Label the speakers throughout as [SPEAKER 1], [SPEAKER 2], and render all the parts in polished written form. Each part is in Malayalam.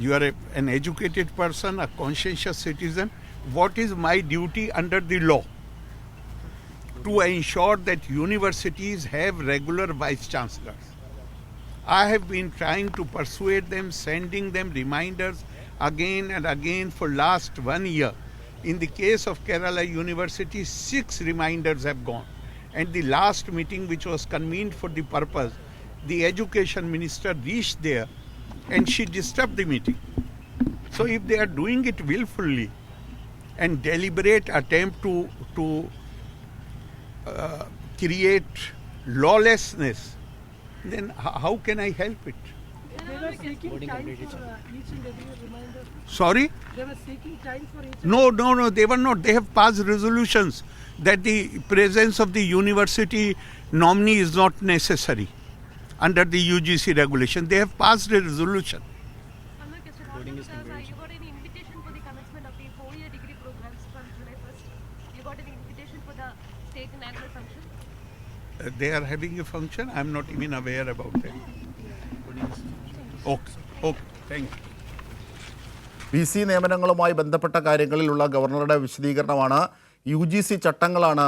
[SPEAKER 1] You are an educated person, a conscientious citizen. What is my duty under the law? To ensure that universities have regular vice chancellors. I have been trying to persuade them, sending them reminders again and again for last 1 year. In the case of Kerala University, 6 reminders have gone. And the last meeting, which was convened for the purpose, the education minister reached there and she disturbed the meeting. So if they are doing it willfully and deliberate attempt to create lawlessness, then how can I help it?
[SPEAKER 2] They were seeking time for each and every reminder.
[SPEAKER 1] Sorry?
[SPEAKER 2] They were seeking time for each.
[SPEAKER 1] No, they were not. They have passed resolutions that the presence of the university nominee is not necessary under the UGC regulation. They have passed a resolution.
[SPEAKER 3] You got any invitation for the commencement of the 4-year degree programs from July 1st? You got any invitation for the state and annual function?
[SPEAKER 1] They are having a function. I am not even aware about that. Okay, thank you.
[SPEAKER 4] VC നിയമനങ്ങളുമായി ബന്ധപ്പെട്ട കാര്യങ്ങളിലുള്ള ഗവർണറുടെ വിശദീകരണമാണ്. UGC ചട്ടങ്ങളാണ്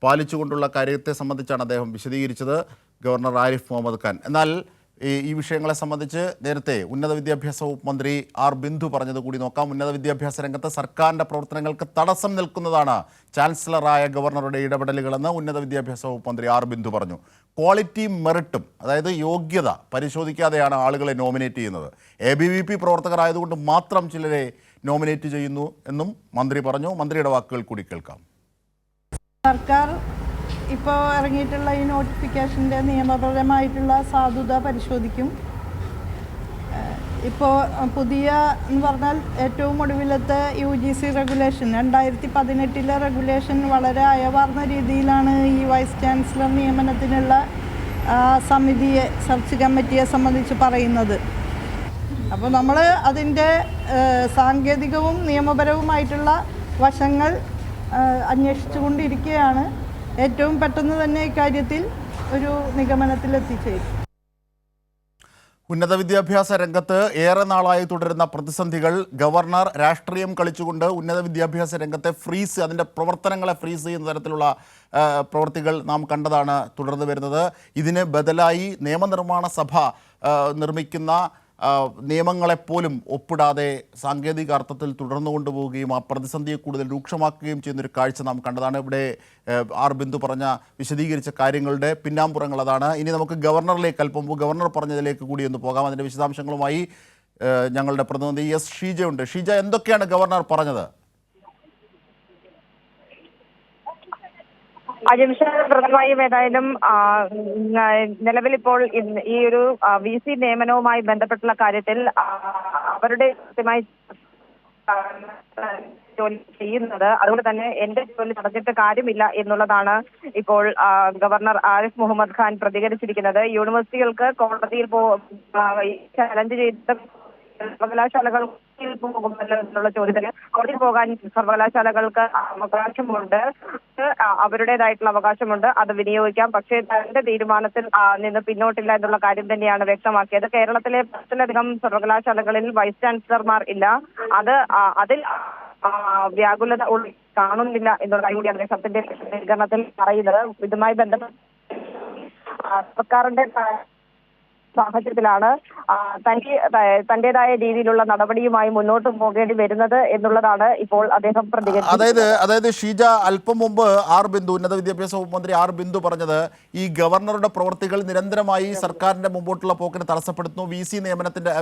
[SPEAKER 4] പാലിച്ചുകൊണ്ടുള്ള കാര്യത്തെ സംബന്ധിച്ചാണ് അദ്ദേഹം വിശദീകരിച്ചത്, ഗവർണർ ആരിഫ് മുഹമ്മദ് ഖാൻ. എന്നാൽ ഈ വിഷയങ്ങളെ സംബന്ധിച്ച് നേരത്തെ ഉന്നത വിദ്യാഭ്യാസ വകുപ്പ് മന്ത്രി ആർ ബിന്ദു പറഞ്ഞത് കൂടി നോക്കാം. ഉന്നത വിദ്യാഭ്യാസ രംഗത്ത് സർക്കാരിൻ്റെ പ്രവർത്തനങ്ങൾക്ക് തടസ്സം നിൽക്കുന്നതാണ് ചാൻസലറായ ഗവർണറുടെ ഇടപെടലുകളെന്ന് ഉന്നത വിദ്യാഭ്യാസ വകുപ്പ് മന്ത്രി ആർ ബിന്ദു പറഞ്ഞു. ക്വാളിറ്റി മെറിറ്റും, അതായത് യോഗ്യത പരിശോധിക്കാതെയാണ് ആളുകളെ നോമിനേറ്റ് ചെയ്യുന്നത്. ABVP പ്രവർത്തകരായതുകൊണ്ട് മാത്രം ചിലരെ നോമിനേറ്റ് ചെയ്യുന്നു എന്നും മന്ത്രി പറഞ്ഞു. മന്ത്രിയുടെ വാക്കുകൾ കൂടി കേൾക്കാം.
[SPEAKER 5] സർക്കാർ ഇപ്പോൾ ഇറങ്ങിയിട്ടുള്ള ഈ നോട്ടിഫിക്കേഷൻ്റെ നിയമപരമായിട്ടുള്ള സാധുത പരിശോധിക്കും. ഇപ്പോൾ പുതിയ എന്ന് പറഞ്ഞാൽ ഏറ്റവും ഒടുവിലത്തെ UGC റെഗുലേഷൻ 2018 റെഗുലേഷൻ വളരെ അയവാർന്ന രീതിയിലാണ് ഈ വൈസ് ചാൻസലർ നിയമനത്തിനുള്ള സമിതിയെ, സെർച്ച് കമ്മിറ്റിയെ സംബന്ധിച്ച് പറയുന്നത്. അപ്പോൾ നമ്മൾ അതിൻ്റെ സാങ്കേതികവും നിയമപരവുമായിട്ടുള്ള വശങ്ങൾ അന്വേഷിച്ചു കൊണ്ടിരിക്കുകയാണ്. ഏറ്റവും പെട്ടെന്ന് തന്നെ ഇക്കാര്യത്തിൽ ഒരു നിഗമനത്തിൽ എത്തിച്ചേരും.
[SPEAKER 4] ഉന്നത വിദ്യാഭ്യാസ രംഗത്ത് ഏറെ നാളായി തുടരുന്ന പ്രതിസന്ധികൾ, ഗവർണർ രാഷ്ട്രീയം കളിച്ചുകൊണ്ട് ഉന്നത വിദ്യാഭ്യാസ രംഗത്തെ ഫ്രീസ്, അതിൻ്റെ പ്രവർത്തനങ്ങളെ ഫ്രീസ് ചെയ്യുന്ന തരത്തിലുള്ള പ്രവൃത്തികൾ നാം കണ്ടതാണ് തുടർന്ന് വരുന്നത്. ഇതിന് ബദലായി നിയമനിർമ്മാണ സഭ നിർമ്മിക്കുന്ന നിയമങ്ങളെപ്പോലും ഒപ്പിടാതെ സാങ്കേതിക അർത്ഥത്തിൽ തുടർന്നു കൊണ്ടുപോവുകയും ആ പ്രതിസന്ധിയെ കൂടുതൽ രൂക്ഷമാക്കുകയും ചെയ്യുന്നൊരു കാഴ്ച നാം കണ്ടതാണ്. ഇവിടെ ആർ ബിന്ദു വിശദീകരിച്ച കാര്യങ്ങളുടെ പിന്നാമ്പുറങ്ങൾ അതാണ്. ഇനി നമുക്ക് ഗവർണറിലേക്ക് അല്പം ഗവർണർ പറഞ്ഞതിലേക്ക് കൂടി ഒന്ന് പോകാം. അതിൻ്റെ വിശദാംശങ്ങളുമായി ഞങ്ങളുടെ പ്രതിനിധി എസ് ഷീജ ഉണ്ട്. ഷീജ, എന്തൊക്കെയാണ് ഗവർണർ പറഞ്ഞത്?
[SPEAKER 6] പ്രധാനമായും ഏതായാലും നിലവിലിപ്പോൾ ഈ ഒരു VC നിയമനവുമായി ബന്ധപ്പെട്ടുള്ള കാര്യത്തിൽ അവരുടെ കൃത്യമായി ജോലി ചെയ്യുന്നത്, അതുകൊണ്ട് തന്നെ എന്റെ ജോലി നടന്നിട്ട് കാര്യമില്ല എന്നുള്ളതാണ് ഇപ്പോൾ ഗവർണർ ആരിഫ് മുഹമ്മദ് ഖാൻ പ്രതികരിച്ചിരിക്കുന്നത്. യൂണിവേഴ്സിറ്റികൾക്ക് കോടതിയിൽ ചലഞ്ച് ചെയ്ത സർവകലാശാലകൾ പോകുമല്ലോ എന്നുള്ള ചോദ്യത്തിന് കോടതിയിൽ പോകാൻ സർവകലാശാലകൾക്ക് അവകാശമുണ്ട്, അവരുടേതായിട്ടുള്ള അവകാശമുണ്ട്, അത് വിനിയോഗിക്കാം. പക്ഷേ തന്റെ തീരുമാനത്തിൽ നിന്ന് പിന്നോട്ടില്ല എന്നുള്ള കാര്യം തന്നെയാണ് വ്യക്തമാക്കിയത്. കേരളത്തിലെ 10-ലധികം സർവകലാശാലകളിൽ വൈസ് ചാൻസലർമാർ ഇല്ല. അതിൽ വ്യാകുലത കാണുന്നില്ല എന്നുള്ള കൂടി അദ്ദേഹത്തിന്റെ പ്രതികരണത്തിൽ പറയുന്നത്. ഇതുമായി ബന്ധപ്പെട്ട് സർക്കാരിന്റെ സാഹചര്യത്തിലാണ് തന്റേതായ രീതിയിലുള്ള നടപടിയുമായി മുന്നോട്ട് പോകേണ്ടി വരുന്നത് എന്നുള്ളതാണ് ഇപ്പോൾ അദ്ദേഹം പ്രതികരിച്ചത്.
[SPEAKER 4] അതായത് ഷീജ, അല്പം മുമ്പ് ആർ ബിന്ദു, ഉന്നത വിദ്യാഭ്യാസ വകുപ്പ് മന്ത്രി ആർ ബിന്ദു പറഞ്ഞത് ഈ ഗവർണറുടെ പ്രവൃത്തികൾ നിരന്തരമായി സർക്കാരിന്റെ മുമ്പോട്ടുള്ള പോക്കിന് തടസ്സപ്പെടുത്തുന്നു. VC നിയമനത്തിന്റെ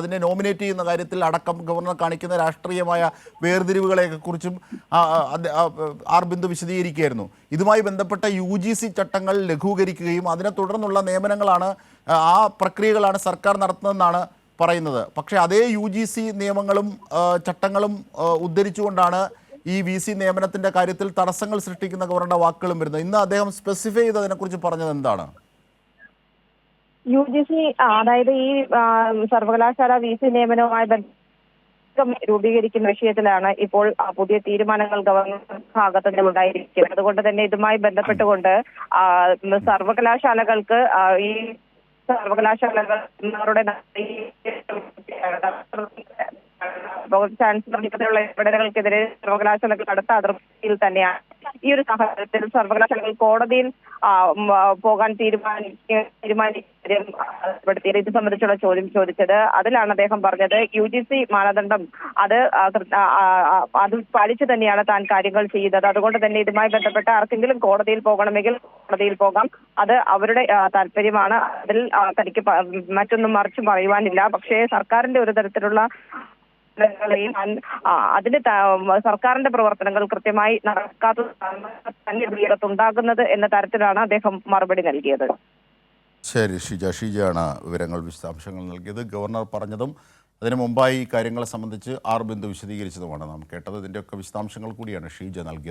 [SPEAKER 4] അതിനെ നോമിനേറ്റ് ചെയ്യുന്ന കാര്യത്തിൽ അടക്കം ഗവർണർ കാണിക്കുന്ന രാഷ്ട്രീയമായ വേർതിരിവുകളെ കുറിച്ചും ആർ ബിന്ദു വിശദീകരിക്കുകയായിരുന്നു. ഇതുമായി ബന്ധപ്പെട്ട UGC ചട്ടങ്ങൾ ലഘൂകരിക്കുകയും അതിനെ തുടർന്നുള്ള നിയമനങ്ങളാണ്, ആ പ്രക്രിയകളാണ് സർക്കാർ നടത്തുന്നതെന്നാണ് പറയുന്നത്. പക്ഷേ അതേ UGC നിയമങ്ങളും ചട്ടങ്ങളും ഉദ്ധരിച്ചുകൊണ്ടാണ് ഈ VC നിയമനത്തിൻ്റെ കാര്യത്തിൽ തടസ്സങ്ങൾ സൃഷ്ടിക്കുന്ന ഗവർണറുടെ വാക്കുകളും വരുന്നത്. ഇന്ന് അദ്ദേഹം സ്പെസിഫൈ ചെയ്തതിനെക്കുറിച്ച് പറഞ്ഞത് എന്താണ്?
[SPEAKER 6] UGC, അതായത് ഈ സർവകലാശാല VC നിയമനവുമായി രൂപീകരിക്കുന്ന വിഷയത്തിലാണ് ഇപ്പോൾ പുതിയ തീരുമാനങ്ങൾ ഗവർണർ ഭാഗത്ത് നിന്ന് ഉണ്ടായിരിക്കുന്നത്. അതുകൊണ്ട് തന്നെ ഇതുമായി ബന്ധപ്പെട്ടുകൊണ്ട് സർവകലാശാലകൾക്ക് ഈ സർവകലാശാലകളുടെ ചാൻസലർ ഇത്തരത്തിലുള്ള ഇടപെടലുകൾക്കെതിരെ സർവകലാശാലകൾ അടുത്ത അതിർത്തിയിൽ തന്നെയാണ്. ഈ ഒരു സാഹചര്യത്തിൽ സർവകലാശാലകൾ കോടതിയിൽ പോകാൻ തീരുമാനിപ്പെടുത്തിയത് ഇത് സംബന്ധിച്ചുള്ള ചോദ്യം ചോദിച്ചത്. അതിലാണ് അദ്ദേഹം പറഞ്ഞത് UGC മാനദണ്ഡം അത് പാലിച്ചു തന്നെയാണ് താൻ കാര്യങ്ങൾ ചെയ്യുന്നത്. അതുകൊണ്ട് തന്നെ ഇതുമായി ബന്ധപ്പെട്ട് ആർക്കെങ്കിലും കോടതിയിൽ പോകണമെങ്കിൽ കോടതിയിൽ പോകാം. അത് അവരുടെ താല്പര്യമാണ്. അതിൽ തനിക്ക് മറ്റൊന്നും മറിച്ച് പറയുവാനില്ല. പക്ഷേ സർക്കാരിന്റെ ഒരു തരത്തിലുള്ള അതിന് സർക്കാരിന്റെ പ്രവർത്തനങ്ങൾ കൃത്യമായി നടക്കാത്തത് തന്നെ ഉണ്ടാകുന്നത് എന്ന തരത്തിലാണ് അദ്ദേഹം മറുപടി നൽകിയത്.
[SPEAKER 4] ശരി, ഷീജയാണ് വിവരങ്ങൾ വിശദാംശങ്ങൾ നൽകിയത്. ഗവർണർ പറഞ്ഞതും അതിനു മുമ്പായി ഈ കാര്യങ്ങളെ സംബന്ധിച്ച് ബിന്ദു വിശദീകരിച്ചതുമാണ് നാം കേട്ടത്. ഇതിൻ്റെയൊക്കെ വിശദാംശങ്ങൾ കൂടിയാണ് ഷീജ നൽകിയത്.